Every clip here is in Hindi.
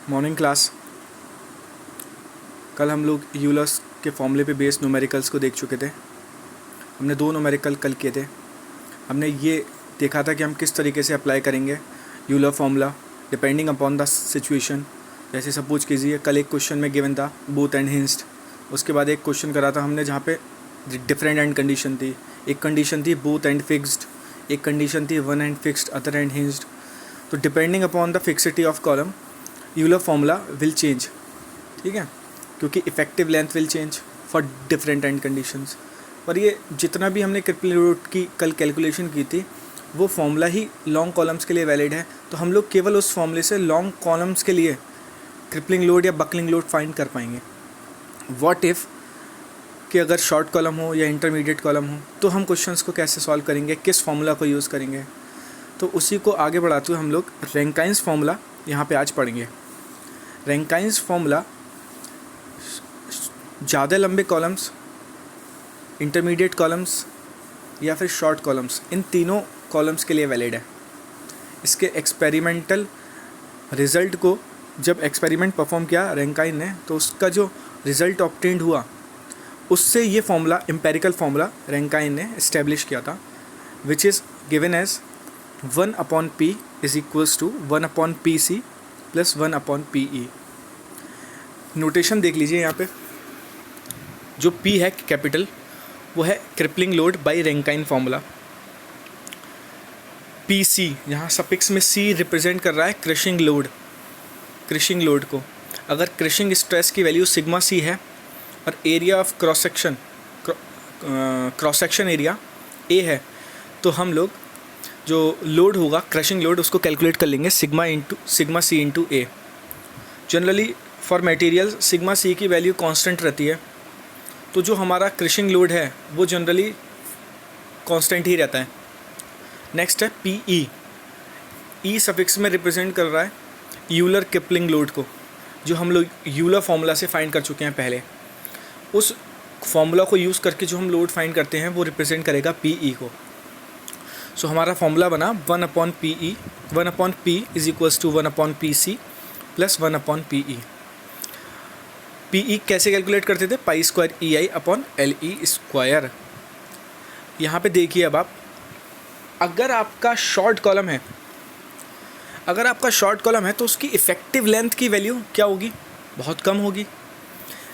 Morning class. कल हम लोग यूलर्स के फॉर्मूले पे बेस्ड न्यूमेरिकल्स को देख चुके थे। हमने दो न्यूमेरिकल कल किए थे। हमने ये देखा था कि हम किस तरीके से अप्लाई करेंगे Euler formula depending upon the situation. जैसे सपोज कीजिए कल एक क्वेश्चन में गिवन था बोथ एंड हिंज्ड। उसके बाद एक क्वेश्चन करा था हमने जहाँ पे डिफरेंट एंड कंडीशन थी। एक कंडीशन थी बोथ एंड फिक्स्ड, एक कंडीशन थी one end fixed other end hinged. तो depending upon the fixity of column Euler formula will change, ठीक है, क्योंकि effective length will change for different end conditions. और ये जितना भी हमने क्रिपलिंग लोड की कल कैलकुलेशन की थी वो फॉर्मूला ही लॉन्ग कॉलम्स के लिए वैलिड है। तो हम लोग केवल उस फॉर्मूले से लॉन्ग कॉलम्स के लिए क्रिपलिंग लोड या बकलिंग लोड फाइंड कर पाएंगे। व्हाट इफ़ कि अगर शॉर्ट कॉलम हो या इंटरमीडिएट कॉलम हो तो हम क्वेश्चंस को कैसे सॉल्व करेंगे, किस फॉर्मूला को यूज़ करेंगे। तो उसी को आगे बढ़ाते हुए हम लोग रैंकाइन्स फॉर्मूला यहाँ पे आज पढ़ेंगे। रैंकाइन्स फॉर्मूला ज़्यादा लंबे कॉलम्स, इंटरमीडिएट कॉलम्स या फिर शॉर्ट कॉलम्स, इन तीनों कॉलम्स के लिए वैलिड है। इसके एक्सपेरिमेंटल रिज़ल्ट को जब एक्सपेरिमेंट परफॉर्म किया रैंकाइन ने तो उसका जो रिज़ल्ट ऑब्टेन्ड हुआ उससे ये फॉर्मूला एम्पेरिकल फॉर्मूला रैंकाइन ने इस्टेब्लिश किया था, which is given as 1/p is equals to 1/pc plus 1/pe। Notation देख लीजिए यहाँ पे, जो p है कैपिटल वो है crippling load bye Rankine formula. pc यहाँ सफिक्स में c रिप्रेजेंट कर रहा है क्रशिंग लोड को। अगर क्रशिंग स्ट्रेस की वैल्यू सिग्मा c है और area of cross section area a है तो हम लोग जो लोड होगा क्रशिंग लोड उसको कैलकुलेट कर लेंगे sigma c into a। Generally for material sigma c की वैल्यू कांस्टेंट रहती है, तो जो हमारा क्रशिंग लोड है वो जनरली कांस्टेंट ही रहता है। नेक्स्ट है PE। E सफिक्स में रिप्रेजेंट कर रहा है यूलर किपलिंग लोड को, जो हम लोग यूलर फॉर्मूला से फाइंड कर चुके हैं पहले। उस फॉर्मूला को यूज़ करके जो हम लोड फाइंड करते हैं वो रिप्रेजेंट करेगा PE को। सो हमारा फॉर्मूला बना 1/PE, 1/P is equals to 1/PC plus 1/PE। PE कैसे कैलकुलेट करते थे, pi square EI upon LE square. यहाँ पे देखिए अब आप, अगर आपका शॉर्ट कॉलम है तो उसकी इफ़ेक्टिव लेंथ की वैल्यू क्या होगी, बहुत कम होगी।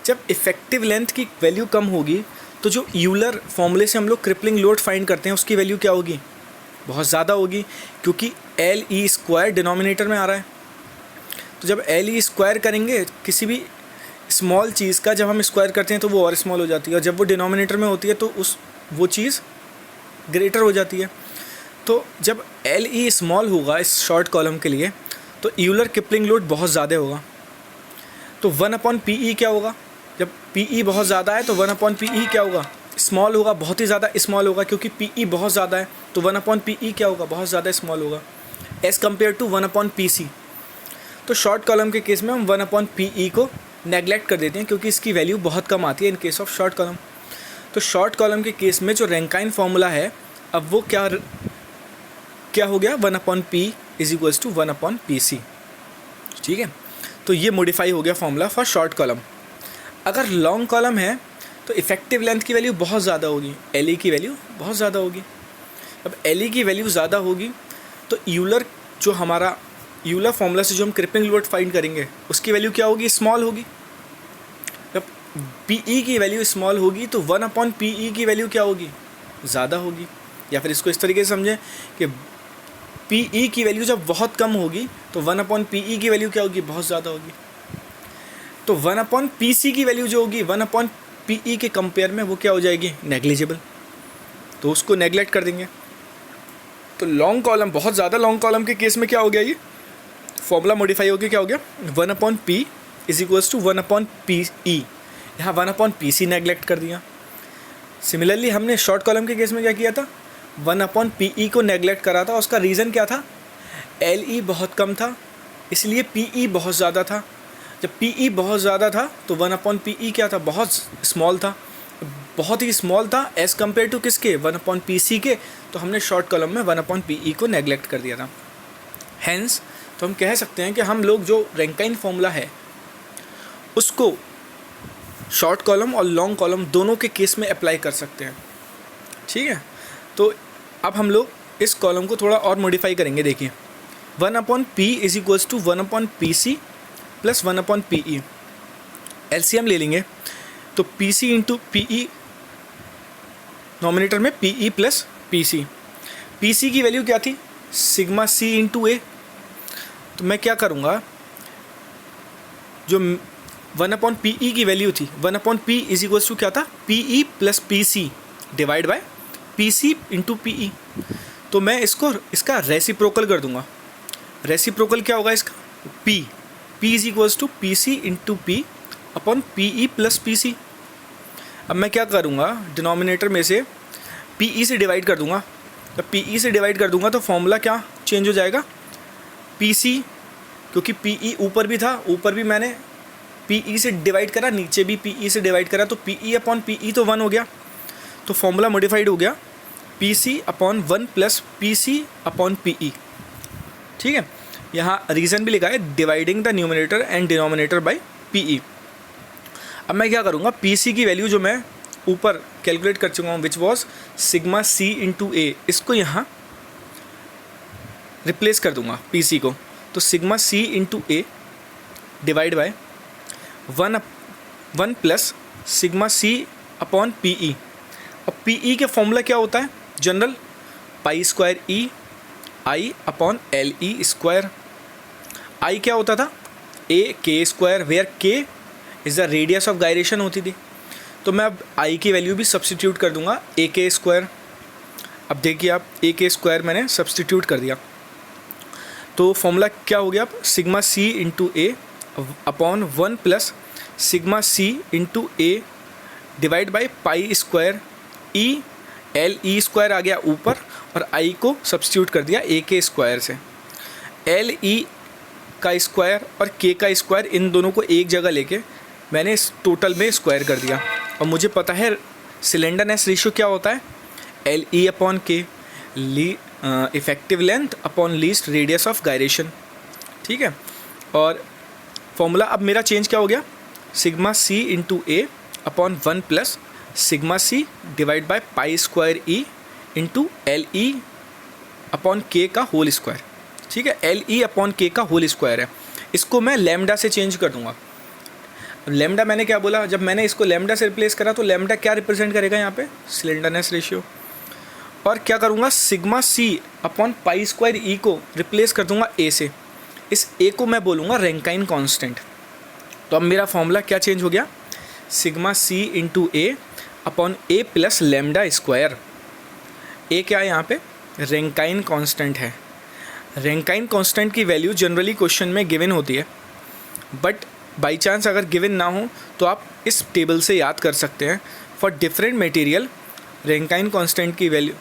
जब इफ़ेक्टिव लेंथ की वैल्यू कम होगी तो जो यूलर फॉर्मूले से हम लोग क्रिपलिंग लोड फाइंड करते हैं उसकी वैल्यू क्या होगी, बहुत ज़्यादा होगी, क्योंकि LE स्क्वायर डिनोमिनेटर में आ रहा है। तो जब LE स्क्वायर करेंगे किसी भी स्मॉल चीज़ का, जब हम स्क्वायर करते हैं तो वो और स्मॉल हो जाती है, और जब वो डिनोमिनेटर में होती है तो वो चीज़ ग्रेटर हो जाती है। तो जब LE स्मॉल होगा इस शॉर्ट कॉलम के लिए तो यूलर किपलिंग लोड बहुत ज़्यादा होगा। तो 1/PE क्या होगा, जब PE बहुत ज़्यादा है तो 1/PE क्या होगा, स्मॉल होगा, बहुत ही ज़्यादा स्मॉल होगा, क्योंकि PE बहुत ज़्यादा है तो 1/PE क्या होगा, बहुत ज़्यादा स्मॉल होगा एज़ कम्पेयर टू 1/PC। तो शॉर्ट कॉलम के केस में हम 1/PE को नेगलेक्ट कर देते हैं क्योंकि इसकी वैल्यू बहुत कम आती है इन केस ऑफ शॉर्ट कॉलम। तो शॉर्ट कॉलम के केस में जो रैंकाइन फॉर्मूला है अब वो क्या हो गया, 1/P is equals to 1/PC, ठीक है। तो ये मॉडिफाई हो गया फॉर्मूला फॉर शॉर्ट कॉलम। अगर लॉन्ग कॉलम है तो इफ़ेक्टिव लेंथ की वैल्यू बहुत ज़्यादा होगी, LE की वैल्यू बहुत ज़्यादा होगी। अब LE की वैल्यू ज़्यादा होगी तो यूलर फॉर्मूला से जो हम क्रिपलिंग लोड फाइंड करेंगे उसकी वैल्यू क्या होगी, स्मॉल होगी। जब PE की वैल्यू स्मॉल होगी तो 1/PE की वैल्यू क्या होगी, ज़्यादा होगी। या फिर इसको इस तरीके से समझें कि PE की वैल्यू जब बहुत कम होगी तो 1/PE की वैल्यू क्या होगी, बहुत ज़्यादा होगी। तो 1/PC की वैल्यू जो होगी 1/PE के कंपेयर में वो क्या हो जाएगी, नेग्लिजिबल, तो उसको नेगलेक्ट कर देंगे। तो लॉन्ग कॉलम, बहुत ज़्यादा लॉन्ग कॉलम के केस में क्या हो गया, ये फॉर्मूला मॉडिफाई हो गया, क्या हो गया 1/P is equals to 1/PE। यहाँ 1/PC नेगलेक्ट कर दिया। सिमिलरली हमने शॉर्ट कॉलम के केस में क्या किया था, 1/PE को नेगलेक्ट करा था। उसका रीज़न क्या था, LE बहुत कम था इसलिए PE बहुत ज़्यादा था। जब PE बहुत ज़्यादा था तो 1/PE क्या था, बहुत स्मॉल था, बहुत ही स्मॉल था एज़ कम्पेयर टू किसके, 1/PC के। तो हमने शॉर्ट कॉलम में 1/PE को नेगलेक्ट कर दिया था। हैंस तो हम कह सकते हैं कि हम लोग जो रैंकाइन फॉर्मूला है उसको शॉर्ट कॉलम और लॉन्ग कॉलम दोनों के केस में अप्लाई कर सकते हैं। ठीक है, तो अब हम लोग इस कॉलम को थोड़ा और मॉडिफाई करेंगे। देखिए 1/p is equals to 1/pc plus 1/pe। LCM ले लेंगे तो pc इंटू pe, नॉमिनेटर में pe प्लस pc। pc की वैल्यू क्या थी? Sigma c into A. तो मैं क्या करूँगा, जो 1/pe की वैल्यू थी, 1/p इज इक्वल्स टू क्या था? pe plus pc divide by pc into pe। तो मैं इसका रेसिप्रोकल कर दूंगा। रेसिप्रोकल क्या होगा इसका? p is equals to pc into p upon pe plus pc। अब मैं क्या करूँगा, डिनोमिनेटर में से pe से डिवाइड कर दूंगा। जब pe से डिवाइड कर दूंगा तो फॉर्मूला क्या चेंज हो जाएगा? pc, क्योंकि pe ऊपर भी था, ऊपर भी मैंने pe से डिवाइड करा, नीचे भी pe से डिवाइड करा, तो pe अपॉन pe तो 1 हो गया। तो फॉर्मूला मॉडिफाइड हो गया pc upon 1 plus pc upon pe। ठीक है, यहाँ रीज़न भी लिखा है, dividing the numerator and denominator by pe। अब मैं क्या करूँगा, pc की वैल्यू जो मैं ऊपर कैलकुलेट कर चुका हूँ which was sigma c into A, इसको यहाँ रिप्लेस कर दूँगा pc को। तो sigma c into A divide by 1 plus sigma c upon pe। अब pe के फॉर्मूला क्या होता है? General pi square E I upon L E square. I क्या होता था? A K square, where K is the radius of gyration होती थी। तो मैं अब आई की वैल्यू भी सब्सटीट्यूट कर दूंगा, ए के स्क्वायर। अब देखिए आप, ए के स्क्वायर मैंने सब्सटीट्यूट कर दिया, तो फॉर्मूला क्या हो गया? अब sigma C into A upon 1 plus sigma C into A divide by pi square E L E square आ गया ऊपर, और आई को सब्सटीट्यूट कर दिया ए के स्क्वायर से। एल ई का स्क्वायर और के का स्क्वायर, इन दोनों को एक जगह लेके मैंने इस टोटल में स्क्वायर कर दिया। और मुझे पता है सिलेंडरनेस रेशियो क्या होता है? एल ई अपॉन के, effective length upon least radius of gyration. ठीक है, और फॉर्मूला अब मेरा चेंज क्या हो गया? Sigma C into A upon 1 plus sigma C divide by pi square E into L E upon के का होल स्क्वायर। ठीक है, एल ई अपॉन के का होल स्क्वायर है, इसको मैं लैम्डा से चेंज कर दूंगा। लैम्डा मैंने क्या बोला, जब मैंने इसको लैम्डा से रिप्लेस करा तो लैम्डा क्या रिप्रेजेंट करेगा यहाँ पे? Slenderness ratio. और क्या करूँगा, sigma C upon pi square E को रिप्लेस कर दूंगा ए से। इस ए को मैं बोलूँगा रैंकाइन कांस्टेंट। तो अब मेरा फॉर्मूला क्या चेंज हो गया? Sigma C into A upon A plus lambda square. ए क्या है यहाँ पे? रैंकाइन कांस्टेंट है। रैंकाइन कांस्टेंट की वैल्यू जनरली क्वेश्चन में गिवन होती है, बट बाई चांस अगर गिवन ना हो तो आप इस टेबल से याद कर सकते हैं। For different material Rankine constant की वैल्यू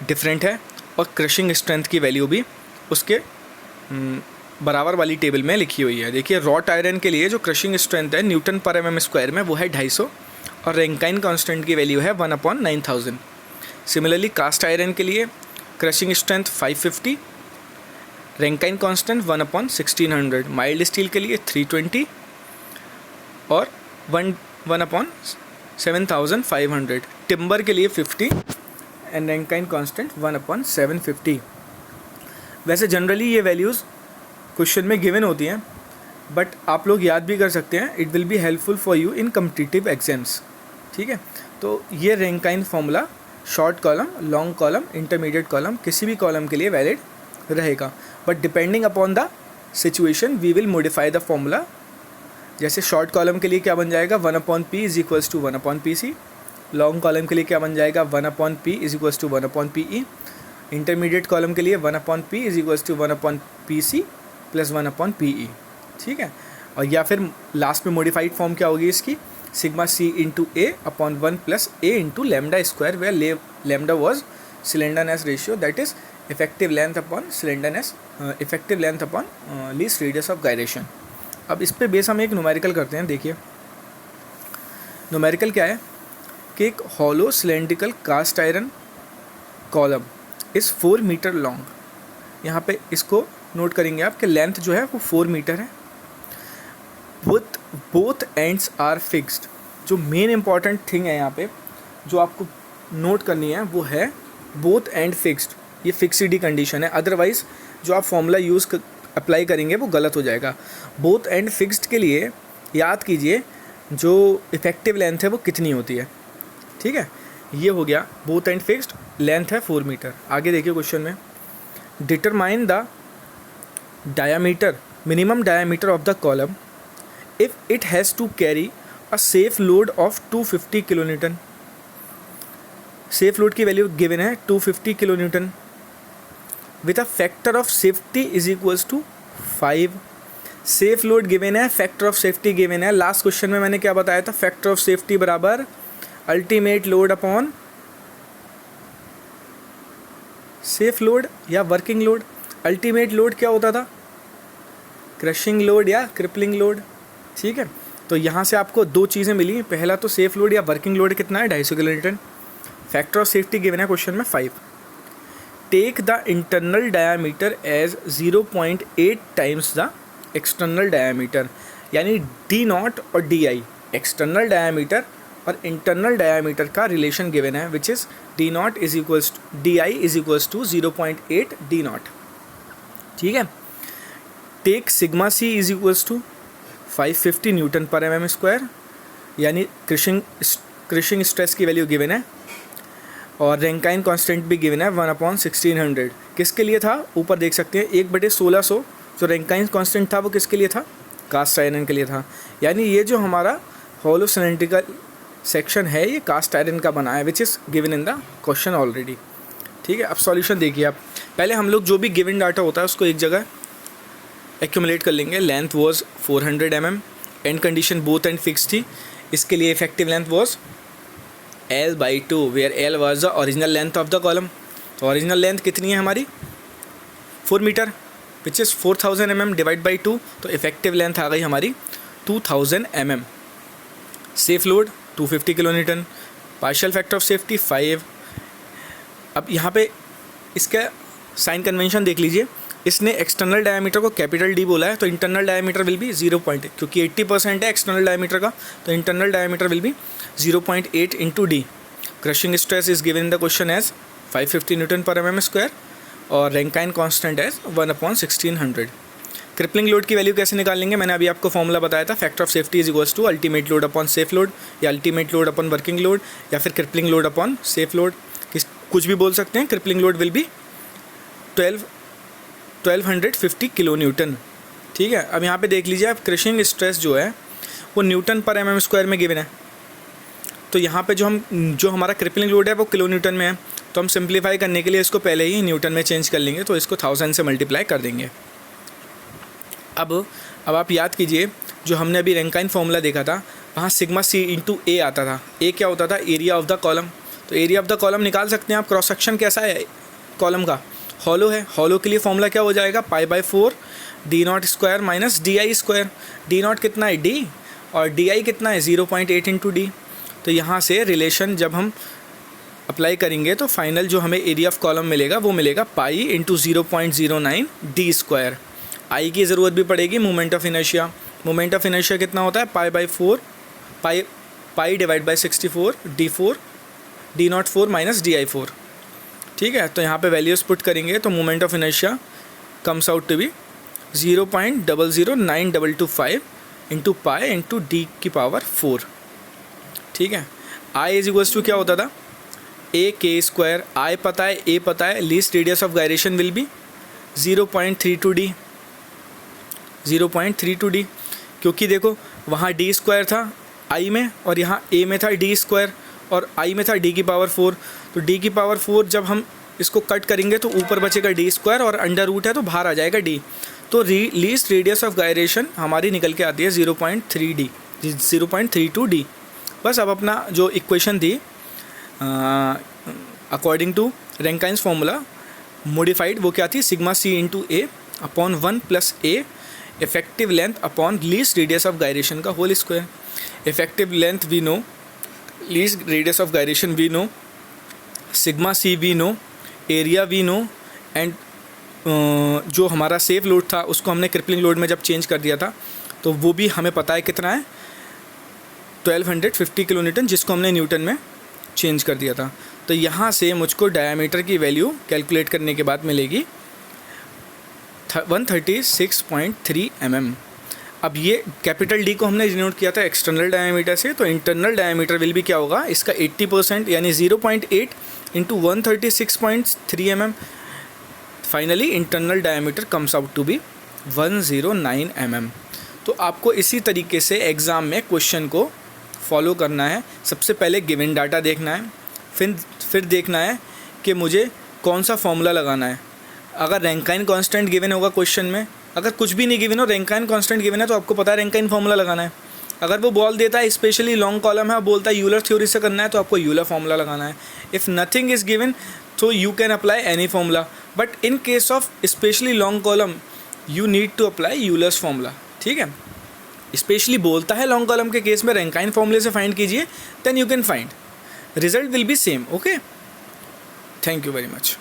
डिफरेंट है, और क्रशिंग स्ट्रेंथ की वैल्यू भी उसके बराबर वाली टेबल में लिखी हुई है। देखिए रॉट आयरन के लिए जो क्रशिंग स्ट्रेंथ है न्यूटन पर एम एम स्क्वायर में, वो है 250, और रैंकाइन कांस्टेंट की वैल्यू है 1/9000। सिमिलरली कास्ट आयरन के लिए crushing strength 550, Rankine constant 1/1600। Mild steel के लिए 320 और 1/7500। टिम्बर के लिए 50 एंड रैंकाइन कांस्टेंट 1/750। वैसे जनरली ये वैल्यूज़ क्वेश्चन में गिवन होती हैं, बट आप लोग याद भी कर सकते हैं। It will be helpful for you in competitive exams. ठीक है, तो ये Rankine formula short column, long column, intermediate column, किसी भी कॉलम के लिए वैलिड रहेगा, but depending upon the situation we will modify the formula. जैसे शॉर्ट कॉलम के लिए क्या बन जाएगा? 1/p is equals to 1/pc। Long column के लिए क्या बन जाएगा? 1/p is equals to 1/pe। Intermediate column के लिए 1/p is equals to 1/pc plus 1/pe। ठीक है, और या फिर लास्ट में मॉडिफाइड फॉर्म क्या होगी इसकी? Sigma C into A upon 1 plus A into lambda square, where lambda was slenderness ratio, that is effective length upon slenderness, effective length upon least radius of gyration. अब इस पे बेस हम एक न्यूमेरिकल करते हैं। देखिए न्यूमेरिकल क्या है कि एक hollow cylindrical cast iron column is 4 metre long. यहाँ पे इसको नोट करेंगे आप कि लेंथ जो है वो 4 मीटर है, with both ends are fixed. जो मेन इंपॉर्टेंट थिंग है यहाँ पे जो आपको नोट करनी है वो है बोथ एंड फिक्स्ड। ये फिक्सिडी कंडीशन है, अदरवाइज जो आप फॉर्मूला यूज़ अप्लाई करेंगे वो गलत हो जाएगा। बोथ एंड फिक्स्ड के लिए याद कीजिए जो इफेक्टिव लेंथ है वो कितनी होती है, ठीक है। ये हो गया बोथ एंड फिक्स्ड, लेंथ है 4 मीटर। आगे देखिए क्वेश्चन में, determine the diameter minimum diameter of the column if it has to carry a safe load of 250 kilo newton. Safe load की वैल्यू गिवन है 250 kilo newton with a factor of safety is equals to 5। Safe load given है, फैक्टर ऑफ सेफ्टी गिवन है। लास्ट क्वेश्चन में मैंने क्या बताया था, फैक्टर ऑफ सेफ्टी बराबर ultimate load upon safe load या वर्किंग लोड। अल्टीमेट लोड क्या होता था, क्रशिंग लोड या क्रिपलिंग लोड, ठीक है। तो यहाँ से आपको दो चीज़ें मिली, पहला तो सेफ लोड या वर्किंग लोड कितना है 250 kilo newton, factor of safety given है क्वेश्चन में 5। Take the internal diameter as 0.8 times the external diameter, यानी डी नॉट और डी आई, एक्सटर्नल डायामीटर और इंटरनल डायामीटर का रिलेशन गिवन है which is D naught is equals D I is equals to 0.8 D naught, ठीक है। Take sigma C is equals to 550 newton पर एम एम स्क्वायर, यानी क्रिशिंग स्ट्रेस की वैल्यू गिवन है, और रैंकाइन कांस्टेंट भी गिवन है 1/1600। किसके लिए था, ऊपर देख सकते हैं 1/1600 जो रैंकाइन कांस्टेंट था वो किसके लिए था, कास्ट आयरन के लिए था। यानी ये जो हमारा हॉलो सिलेंड्रिकल सेक्शन है ये कास्ट आयरन का बना है which is given in the question already, ठीक है। अब सॉल्यूशन देखिए आप, पहले हम लोग जो भी गिवन डाटा होता है उसको एक जगह एक्यूमुलेट कर लेंगे। Length was 400 mm, end condition both end fixed थी, इसके लिए effective length was L/2 where L was the original length of the column. तो ओरिजिनल लेंथ कितनी है हमारी 4 metre which is 4000 mm divide by 2, तो इफेक्टिव लेंथ आ गई हमारी 2000 mm। Safe load 250 kilo newton, partial factor of safety 5। अब यहाँ पे इसका साइन कन्वेंशन देख लीजिए, इसने एक्सटर्नल डायमीटर को कैपिटल डी बोला है, तो इंटरनल डायमीटर विल बी 0. क्योंकि 80% है एक्सटर्नल डायमीटर का, तो internal diameter will be 0.8 into D. Crushing stress is given in the question as 550 newton per mm square, और Rankine constant as 1/1600। Crippling load की वैल्यू कैसे निकाल लेंगे, मैंने अभी आपको फॉर्मूला बताया था, factor of safety is equals to ultimate load upon safe load, या ultimate load upon working load, या फिर crippling load upon safe load, कुछ भी बोल सकते हैं। Crippling load will be 1250 kilo Newton, ठीक है। अब यहाँ पे देख लीजिए आप, क्रिशिंग स्ट्रेस जो है वो न्यूटन पर mm स्क्वायर में गिवन है, तो यहाँ पे जो हमारा क्रिपलिंग लोड है वो किलो न्यूटन में है, तो हम सिंप्लीफाई करने के लिए इसको पहले ही न्यूटन में चेंज कर लेंगे, तो इसको 1000 से मल्टीप्लाई कर देंगे। अब आप याद कीजिए, जो हमने अभी रैंकाइन फॉर्मूला देखा था वहाँ सिग्मा सी इंटू ए आता था। ए क्या होता था, एरिया ऑफ द कॉलम। तो एरिया ऑफ द कॉलम निकाल सकते हैं आप, क्रॉस सेक्शन कैसा है कॉलम का, हॉलो है, हॉलो के लिए फॉर्मूला क्या हो जाएगा, π/4 D naught square minus D I square. D naught कितना है डी, और डी आई कितना है 0.8 इंटू डी। तो यहाँ से रिलेशन जब हम अप्लाई करेंगे तो फाइनल जो हमें एरिया ऑफ कॉलम मिलेगा वो मिलेगा पाई इंटू 0.09 डी स्क्वायर। आई की ज़रूरत भी पड़ेगी, moment of inertia. Moment of inertia कितना होता है, π/4 pi divide by 64 d4 d04 minus di4, ठीक है। तो यहाँ पे वैल्यूज़ पुट करेंगे तो moment of inertia comes out to be 0.009225 into pi into D की पावर 4, ठीक है। आई इज इक्वल्स टू क्या होता था, ए के स्क्वायर। आई पता है, ए पता है, least radius of gyration will be 0.32 D, क्योंकि देखो वहाँ डी स्क्वायर था आई में और यहाँ ए में था डी स्क्वायर, और आई में था डी की पावर 4। तो डी की पावर 4 जब हम इसको कट करेंगे तो ऊपर बचेगा डी स्क्वायर, और अंडर रूट है तो बाहर आ जाएगा डी। तो लीस्ट रेडियस ऑफ गायरेशन हमारी निकल के आती है 0.32 डी। बस अब अपना जो इक्वेशन थी according to Rankine's formula modified, वो क्या थी, sigma C into A upon 1 plus A effective length upon least radius of gyration का whole square. Effective length we know, least radius of gyration we know, sigma C we know, area we know, and जो हमारा सेफ लोड था उसको हमने क्रिपलिंग लोड में जब चेंज कर दिया था तो वो भी हमें पता है कितना है 1250 किलो न्यूटन, जिसको हमने न्यूटन में चेंज कर दिया था। तो यहाँ से मुझको डायमीटर की वैल्यू कैलकुलेट करने के बाद मिलेगी 136.3 mm। अब ये कैपिटल डी को हमने डिनोट किया था एक्सटर्नल डायमीटर से, तो इंटरनल डायमीटर विल भी क्या होगा, इसका 80% यानी 0.8 इंटू 136.3 mm। Finally internal diameter comes out to be 109 mm। तो आपको इसी तरीके से एग्ज़ाम में क्वेश्चन को फॉलो करना है। सबसे पहले गिवन डाटा देखना है, फिर देखना है कि मुझे कौन सा फॉर्मूला लगाना है। अगर रैंकाइन कांस्टेंट गिवन होगा क्वेश्चन में, अगर कुछ भी नहीं गिवन हो, रैंकाइन कांस्टेंट गिवन है तो आपको पता है रैंकाइन फार्मूला लगाना है। अगर वो बॉल देता है स्पेशली लॉन्ग कॉलम है और बोलता है यूलर थ्योरी से करना है तो आपको यूलर फार्मूला लगाना है। इफ़ नथिंग इज़ गिवन तो you can apply any formula, but in case of specially long column you need to apply Euler's formula. ठीक है, स्पेशली बोलता है लॉन्ग कॉलम के केस में रैंकाइन फार्मूले से फाइंड कीजिए, then you can find, result will be same. Okay, thank you very much.